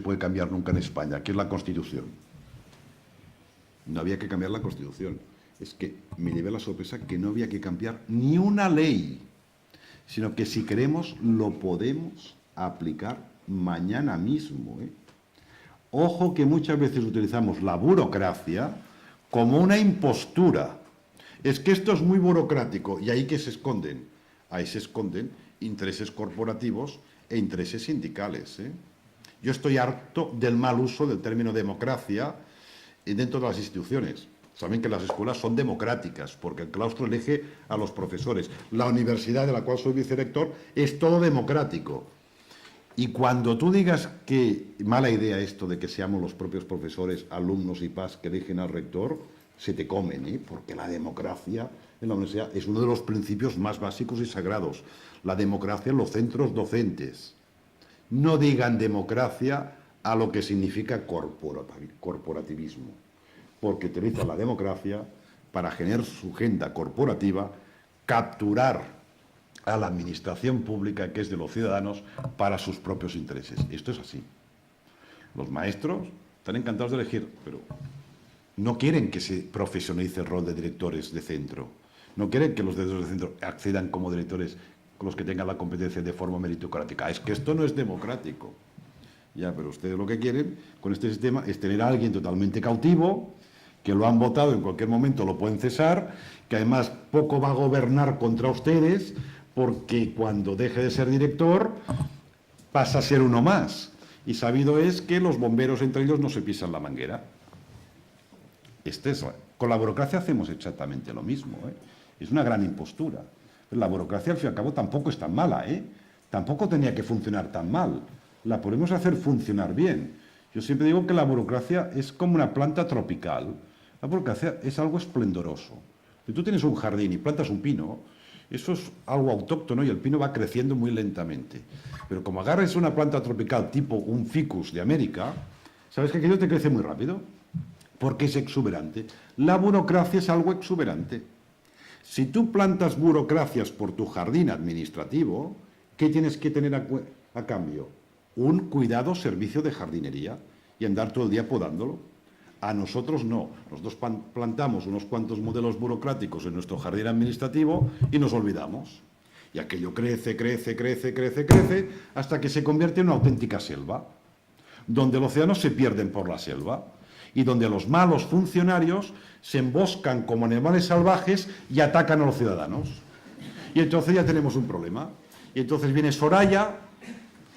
puede cambiar nunca en España, que es la Constitución. No había que cambiar la Constitución. Es que me llevé la sorpresa que no había que cambiar ni una ley, sino que si queremos lo podemos aplicar mañana mismo. Ojo que muchas veces utilizamos la burocracia como una impostura. Es que esto es muy burocrático y ahí que se esconden. Ahí se esconden intereses corporativos e intereses sindicales. Yo estoy harto del mal uso del término democracia dentro de las instituciones. Saben que las escuelas son democráticas, porque el claustro elige a los profesores. La universidad de la cual soy vicerrector es todo democrático. Y cuando tú digas que mala idea esto de que seamos los propios profesores, alumnos y PAS que eligen al rector, se te comen, porque la democracia en la universidad es uno de los principios más básicos y sagrados. La democracia en los centros docentes. No digan democracia a lo que significa corporativismo, porque utiliza la democracia para generar su agenda corporativa, capturar a la administración pública, que es de los ciudadanos, para sus propios intereses. Esto es así. Los maestros están encantados de elegir, pero no quieren que se profesionalice el rol de directores de centro. No quieren que los directores de centro accedan como directores con los que tengan la competencia de forma meritocrática. Es que esto no es democrático. Ya, pero ustedes lo que quieren con este sistema es tener a alguien totalmente cautivo, que lo han votado, en cualquier momento lo pueden cesar, que además poco va a gobernar contra ustedes, porque cuando deje de ser director pasa a ser uno más. Y sabido es que los bomberos entre ellos no se pisan la manguera. Con la burocracia hacemos exactamente lo mismo. Es una gran impostura. La burocracia, al fin y al cabo, tampoco es tan mala. Tampoco tenía que funcionar tan mal. La podemos hacer funcionar bien. Yo siempre digo que la burocracia es como una planta tropical. La burocracia es algo esplendoroso. Si tú tienes un jardín y plantas un pino, eso es algo autóctono y el pino va creciendo muy lentamente. Pero como agarres una planta tropical tipo un ficus de América, ¿sabes que aquello te crece muy rápido? Porque es exuberante. La burocracia es algo exuberante. Si tú plantas burocracias por tu jardín administrativo, ¿qué tienes que tener a cambio? Un cuidado servicio de jardinería y andar todo el día podándolo. A nosotros no. Nosotros plantamos unos cuantos modelos burocráticos en nuestro jardín administrativo y nos olvidamos. Y aquello crece, crece, crece, crece, crece, hasta que se convierte en una auténtica selva, donde los ciudadanos se pierden por la selva y donde los malos funcionarios se emboscan como animales salvajes y atacan a los ciudadanos. Y entonces ya tenemos un problema. Y entonces viene Soraya,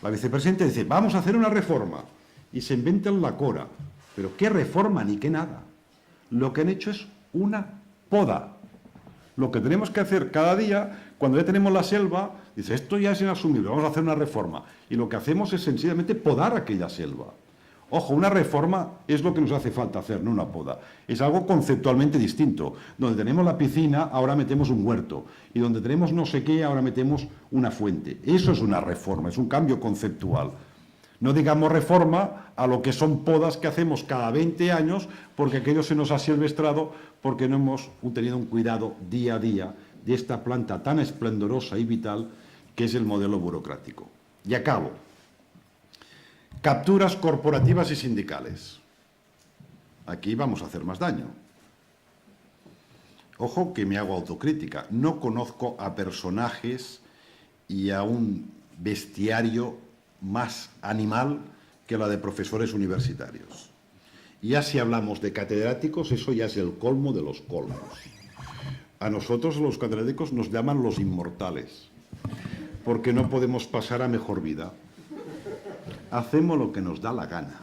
la vicepresidenta, y dice, vamos a hacer una reforma. Y se inventan la cora. Pero ¿qué reforma ni qué nada? Lo que han hecho es una poda. Lo que tenemos que hacer cada día, cuando ya tenemos la selva, dice, esto ya es inasumible, vamos a hacer una reforma. Y lo que hacemos es sencillamente podar aquella selva. Ojo, una reforma es lo que nos hace falta hacer, no una poda. Es algo conceptualmente distinto. Donde tenemos la piscina, ahora metemos un huerto. Y donde tenemos no sé qué, ahora metemos una fuente. Eso es una reforma, es un cambio conceptual. No digamos reforma a lo que son podas que hacemos cada 20 años porque aquello se nos ha silvestrado porque no hemos tenido un cuidado día a día de esta planta tan esplendorosa y vital que es el modelo burocrático. Y acabo. Capturas corporativas y sindicales. Aquí vamos a hacer más daño. Ojo que me hago autocrítica. No conozco a personajes y a un bestiario más animal que la de profesores universitarios. Y ya si hablamos de catedráticos, eso ya es el colmo de los colmos. A nosotros los catedráticos nos llaman los inmortales, porque no podemos pasar a mejor vida. Hacemos lo que nos da la gana.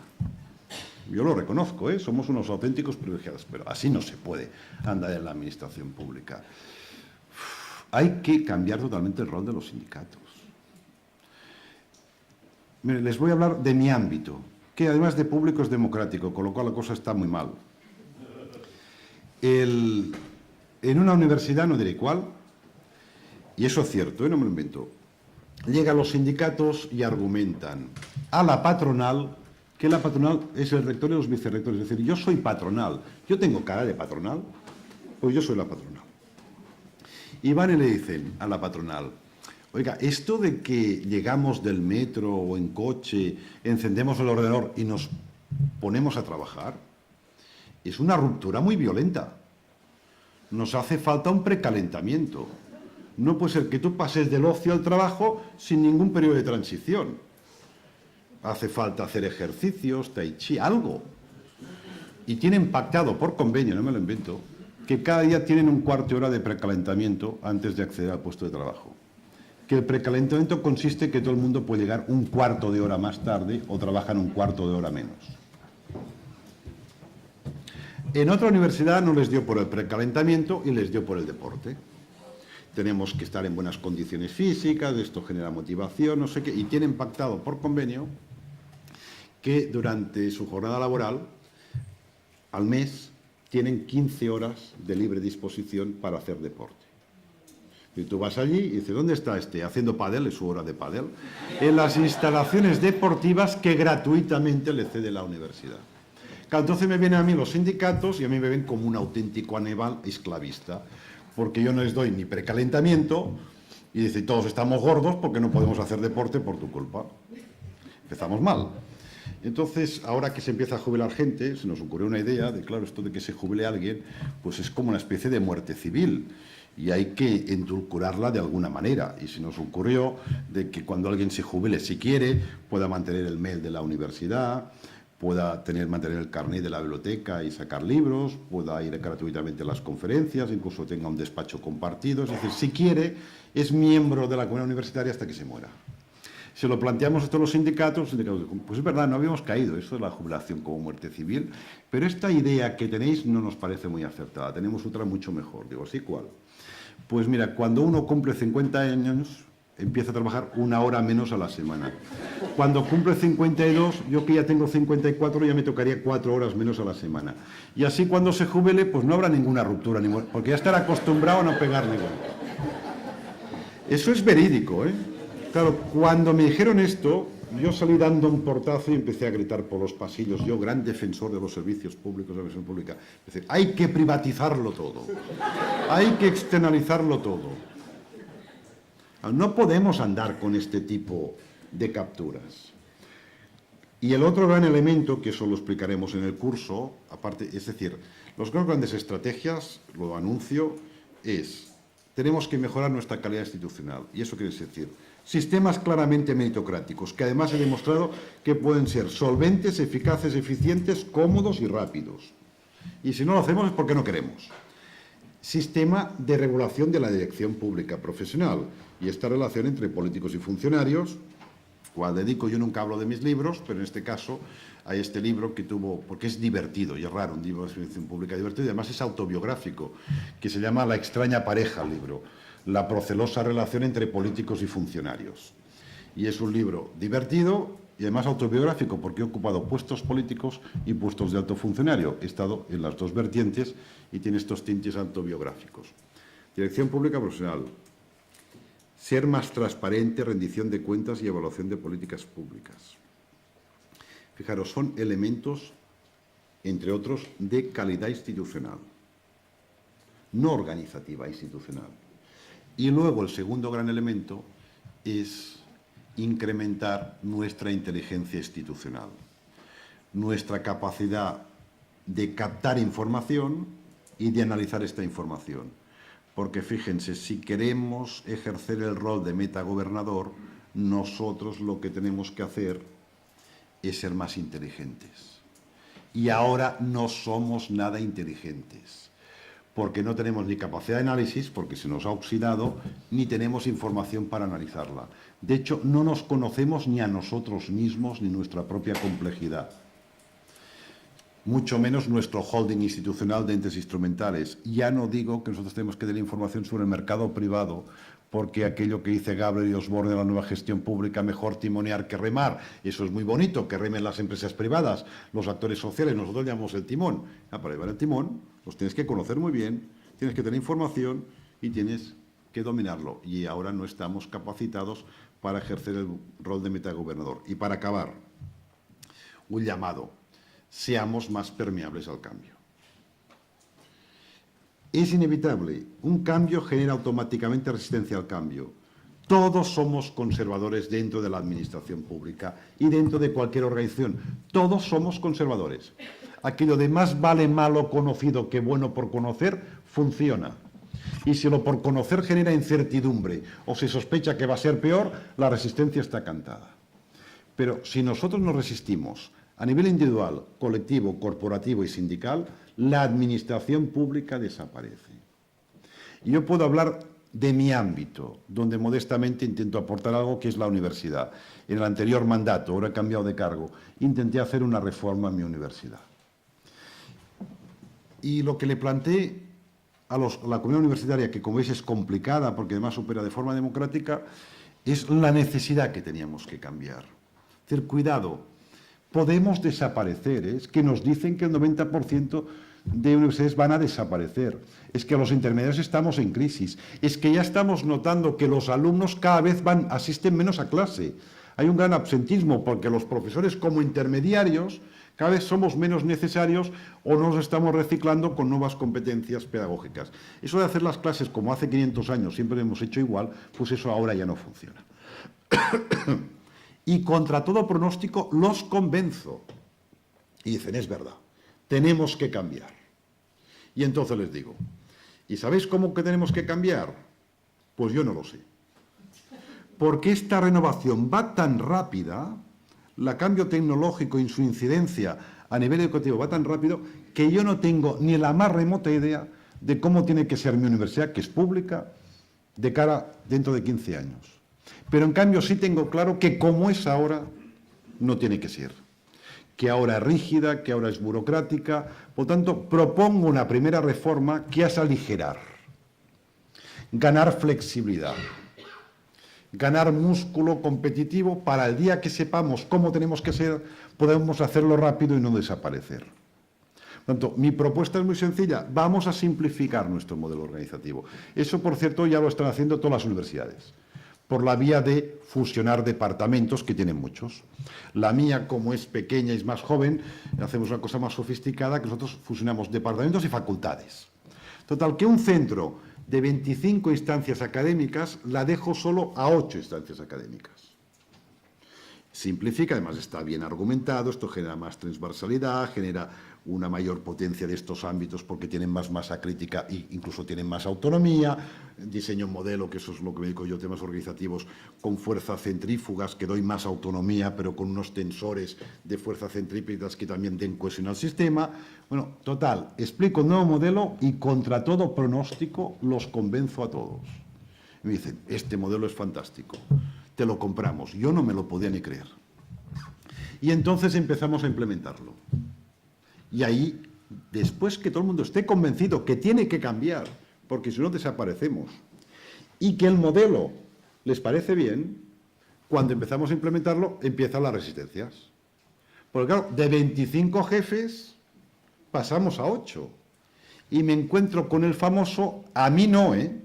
Yo lo reconozco, somos unos auténticos privilegiados, pero así no se puede andar en la administración pública. Hay que cambiar totalmente el rol de los sindicatos. Mire, les voy a hablar de mi ámbito, que además de público es democrático, con lo cual la cosa está muy mal. En una universidad, no diré cuál, y eso es cierto, no me lo invento, llegan los sindicatos y argumentan a la patronal, que la patronal es el rector y los vicerrectores. Es decir, yo soy patronal, yo tengo cara de patronal, pues yo soy la patronal. Y van y le dicen a la patronal, Oiga, esto de que llegamos del metro o en coche, encendemos el ordenador y nos ponemos a trabajar, es una ruptura muy violenta. Nos hace falta un precalentamiento. No puede ser que tú pases del ocio al trabajo sin ningún periodo de transición. Hace falta hacer ejercicios, tai chi, algo. Y tienen pactado por convenio, no me lo invento, que cada día tienen un cuarto de hora de precalentamiento antes de acceder al puesto de trabajo. Que el precalentamiento consiste en que todo el mundo puede llegar un cuarto de hora más tarde o trabajan un cuarto de hora menos. En otra universidad no les dio por el precalentamiento y les dio por el deporte. Tenemos que estar en buenas condiciones físicas, esto genera motivación, no sé qué, y tienen pactado por convenio que durante su jornada laboral, al mes, tienen 15 horas de libre disposición para hacer deporte. Y tú vas allí y dices, ¿dónde está este? Haciendo pádel, es su hora de pádel, en las instalaciones deportivas que gratuitamente le cede la universidad. Claro, entonces me vienen a mí los sindicatos y a mí me ven como un auténtico animal esclavista, porque yo no les doy ni precalentamiento y dice, todos estamos gordos porque no podemos hacer deporte por tu culpa. Empezamos mal. Entonces, ahora que se empieza a jubilar gente, se nos ocurrió una idea de, claro, esto de que se jubile alguien, pues es como una especie de muerte civil y hay que endulcorarla de alguna manera. Y se nos ocurrió de que cuando alguien se jubile, si quiere, pueda mantener el mail de la universidad, pueda mantener el carnet de la biblioteca y sacar libros, pueda ir gratuitamente a las conferencias, incluso tenga un despacho compartido. Es decir, si quiere, es miembro de la comunidad universitaria hasta que se muera. Se lo planteamos a todos los sindicatos dicen, pues es verdad, no habíamos caído, esto de la jubilación como muerte civil, pero esta idea que tenéis no nos parece muy acertada, tenemos otra mucho mejor. Digo, ¿sí cuál? Pues mira, cuando uno cumple 50 años, empieza a trabajar 1 hora menos a la semana. Cuando cumple 52, yo que ya tengo 54, ya me tocaría 4 horas menos a la semana. Y así cuando se jubile, pues no habrá ninguna ruptura, porque ya estará acostumbrado a no pegar ningún. Eso es verídico, ¿eh? Claro, cuando me dijeron esto, yo salí dando un portazo y empecé a gritar por los pasillos, yo, gran defensor de los servicios públicos, de la administración pública, decir, hay que privatizarlo todo, hay que externalizarlo todo. No podemos andar con este tipo de capturas. Y el otro gran elemento, que eso lo explicaremos en el curso, aparte, es decir, las grandes estrategias, lo anuncio, tenemos que mejorar nuestra calidad institucional. Y eso quiere decir, sistemas claramente meritocráticos, que además he demostrado que pueden ser solventes, eficaces, eficientes, cómodos y rápidos. Y si no lo hacemos es porque no queremos. Sistema de regulación de la dirección pública profesional y esta relación entre políticos y funcionarios, cual dedico, yo nunca hablo de mis libros, pero en este caso hay este libro que tuvo, porque es divertido y es raro, un libro de dirección pública divertido y además es autobiográfico, que se llama La extraña pareja, el libro, la procelosa relación entre políticos y funcionarios. Y es un libro divertido y además autobiográfico, porque he ocupado puestos políticos y puestos de alto funcionario. He estado en las dos vertientes y tiene estos tintes autobiográficos. Dirección pública profesional. Ser más transparente, rendición de cuentas y evaluación de políticas públicas. Fijaros, son elementos, entre otros, de calidad institucional, no organizativa, institucional. Y luego el segundo gran elemento es incrementar nuestra inteligencia institucional, nuestra capacidad de captar información y de analizar esta información. Porque fíjense, si queremos ejercer el rol de metagobernador, nosotros lo que tenemos que hacer es ser más inteligentes. Y ahora no somos nada inteligentes, porque no tenemos ni capacidad de análisis, porque se nos ha oxidado, ni tenemos información para analizarla. De hecho, no nos conocemos ni a nosotros mismos, ni nuestra propia complejidad. Mucho menos nuestro holding institucional de entes instrumentales. Ya no digo que nosotros tenemos que dar información sobre el mercado privado, porque aquello que dice Gabriel y Osborne de la nueva gestión pública, mejor timonear que remar. Eso es muy bonito, que remen las empresas privadas, los actores sociales, nosotros llamamos el timón. Para llevar el timón, los tienes que conocer muy bien, tienes que tener información y tienes que dominarlo. Y ahora no estamos capacitados para ejercer el rol de metagobernador. Y para acabar, un llamado. Seamos más permeables al cambio. Es inevitable. Un cambio genera automáticamente resistencia al cambio. Todos somos conservadores dentro de la administración pública y dentro de cualquier organización. Todos somos conservadores. Aquello de más vale malo conocido que bueno por conocer, funciona. Y si lo por conocer genera incertidumbre o se sospecha que va a ser peor, la resistencia está cantada. Pero si nosotros nos resistimos a nivel individual, colectivo, corporativo y sindical, la administración pública desaparece. Y yo puedo hablar de mi ámbito, donde modestamente intento aportar algo, que es la universidad. En el anterior mandato, ahora he cambiado de cargo, intenté hacer una reforma en mi universidad. Y lo que le planteé a la comunidad universitaria, que como veis es complicada porque además opera de forma democrática, es la necesidad que teníamos que cambiar. Es decir, cuidado, podemos desaparecer, es que nos dicen que el 90% de universidades van a desaparecer, es que los intermediarios estamos en crisis, es que ya estamos notando que los alumnos cada vez asisten menos a clase. Hay un gran absentismo porque los profesores como intermediarios cada vez somos menos necesarios o nos estamos reciclando con nuevas competencias pedagógicas. Eso de hacer las clases como hace 500 años siempre hemos hecho igual, pues eso ahora ya no funciona. Y contra todo pronóstico los convenzo. Y dicen, es verdad, tenemos que cambiar. Y entonces les digo, ¿y sabéis cómo que tenemos que cambiar? Pues yo no lo sé. Porque esta renovación va tan rápida, el cambio tecnológico y su incidencia a nivel educativo va tan rápido, que yo no tengo ni la más remota idea de cómo tiene que ser mi universidad, que es pública, de cara dentro de 15 años. Pero en cambio sí tengo claro que como es ahora, no tiene que ser. Que ahora es rígida, que ahora es burocrática. Por tanto, propongo una primera reforma que es aligerar, ganar flexibilidad, ganar músculo competitivo para el día que sepamos cómo tenemos que ser, podemos hacerlo rápido y no desaparecer. Por tanto, mi propuesta es muy sencilla. Vamos a simplificar nuestro modelo organizativo. Eso, por cierto, ya lo están haciendo todas las universidades, por la vía de fusionar departamentos, que tienen muchos. La mía, como es pequeña y es más joven, hacemos una cosa más sofisticada, que nosotros fusionamos departamentos y facultades. Total, que un centro de 25 instancias académicas la dejo solo a 8 instancias académicas. Simplifica, además está bien argumentado, esto genera más transversalidad, genera una mayor potencia de estos ámbitos porque tienen más masa crítica e incluso tienen más autonomía, diseño un modelo, que eso es lo que me dedico yo, temas organizativos, con fuerza centrífugas, que doy más autonomía, pero con unos tensores de fuerza centrípetas que también den cohesión al sistema. Bueno, total, explico un nuevo modelo y contra todo pronóstico los convenzo a todos. Y me dicen, este modelo es fantástico, te lo compramos. Yo no me lo podía ni creer. Y entonces empezamos a implementarlo. Y ahí, después que todo el mundo esté convencido que tiene que cambiar, porque si no desaparecemos, y que el modelo les parece bien, cuando empezamos a implementarlo, empiezan las resistencias. Porque claro, de 25 jefes pasamos a 8. Y me encuentro con el famoso, a mí no, ¿eh?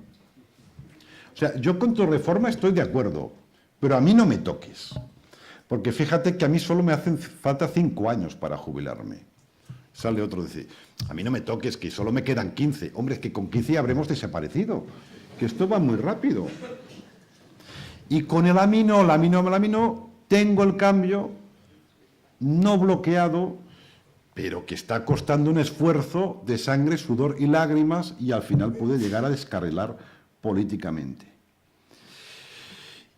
O sea, yo con tu reforma estoy de acuerdo, pero a mí no me toques. Porque fíjate que a mí solo me hacen falta 5 años para jubilarme. Sale otro y dice, a mí no me toques, que solo me quedan 15. Hombre, es que con 15 ya habremos desaparecido, que esto va muy rápido. Y con el a mí no, tengo el cambio no bloqueado, pero que está costando un esfuerzo de sangre, sudor y lágrimas, y al final puede llegar a descarrilar políticamente.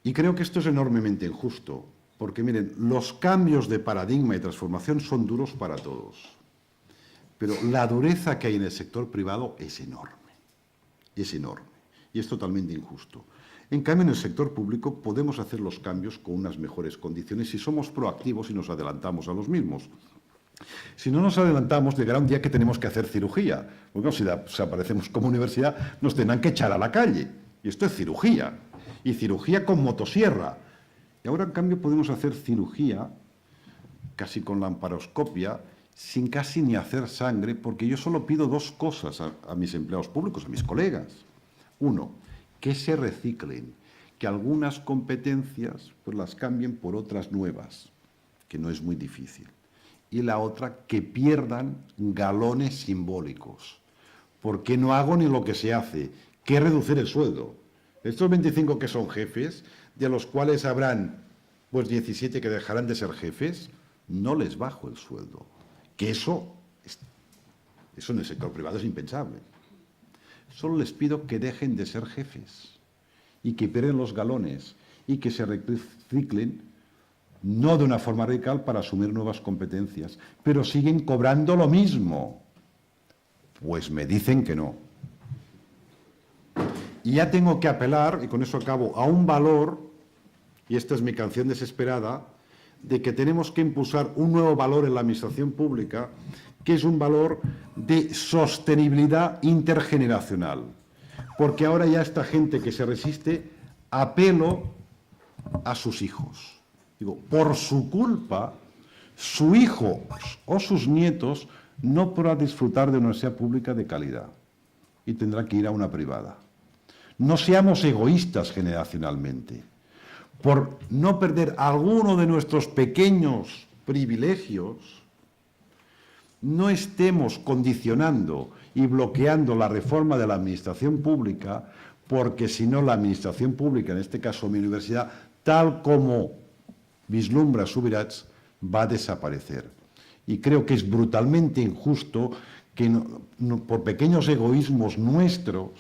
Y creo que esto es enormemente injusto, porque miren, los cambios de paradigma y transformación son duros para todos. Pero la dureza que hay en el sector privado es enorme, y es totalmente injusto. En cambio, en el sector público podemos hacer los cambios con unas mejores condiciones si somos proactivos y nos adelantamos a los mismos. Si no nos adelantamos, llegará un día que tenemos que hacer cirugía. Porque si desaparecemos como universidad, nos tendrán que echar a la calle. Y esto es cirugía, y cirugía con motosierra. Y ahora, en cambio, podemos hacer cirugía, casi con laparoscopia, sin casi ni hacer sangre, porque yo solo pido 2 cosas a mis empleados públicos, a mis colegas. Uno, que se reciclen, que algunas competencias pues las cambien por otras nuevas, que no es muy difícil. Y la otra, que pierdan galones simbólicos. Porque no hago ni lo que se hace, que es reducir el sueldo. Estos 25 que son jefes, de los cuales habrán pues 17 que dejarán de ser jefes, no les bajo el sueldo. Que eso en el sector privado es impensable. Solo les pido que dejen de ser jefes y que pierden los galones y que se reciclen, no de una forma radical para asumir nuevas competencias, pero siguen cobrando lo mismo. Pues me dicen que no. Y ya tengo que apelar, y con eso acabo, a un valor, y esta es mi canción desesperada, de que tenemos que impulsar un nuevo valor en la administración pública, que es un valor de sostenibilidad intergeneracional. Porque ahora ya esta gente que se resiste, apelo a sus hijos. Digo, por su culpa, su hijo o sus nietos no podrá disfrutar de una universidad pública de calidad y tendrá que ir a una privada. No seamos egoístas generacionalmente. Por no perder alguno de nuestros pequeños privilegios, no estemos condicionando y bloqueando la reforma de la administración pública, porque si no la administración pública, en este caso mi universidad, tal como vislumbra Subirats, va a desaparecer. Y creo que es brutalmente injusto que por pequeños egoísmos nuestros,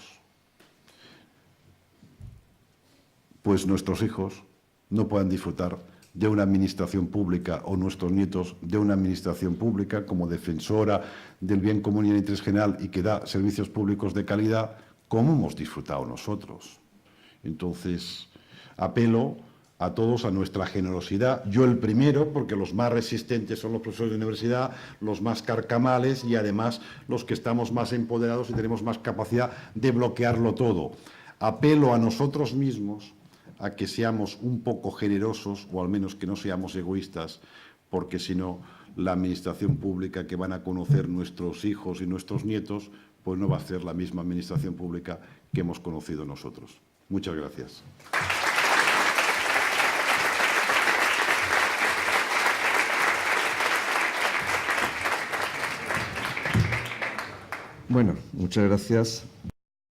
pues nuestros hijos no puedan disfrutar de una administración pública o nuestros nietos de una administración pública como defensora del bien común y el interés general y que da servicios públicos de calidad, como hemos disfrutado nosotros. Entonces, apelo a todos a nuestra generosidad. Yo el primero, porque los más resistentes son los profesores de universidad, los más carcamales y además los que estamos más empoderados y tenemos más capacidad de bloquearlo todo. Apelo a nosotros mismos a que seamos un poco generosos, o al menos que no seamos egoístas, porque si no, la administración pública que van a conocer nuestros hijos y nuestros nietos, pues no va a ser la misma administración pública que hemos conocido nosotros. Muchas gracias. Bueno, muchas gracias.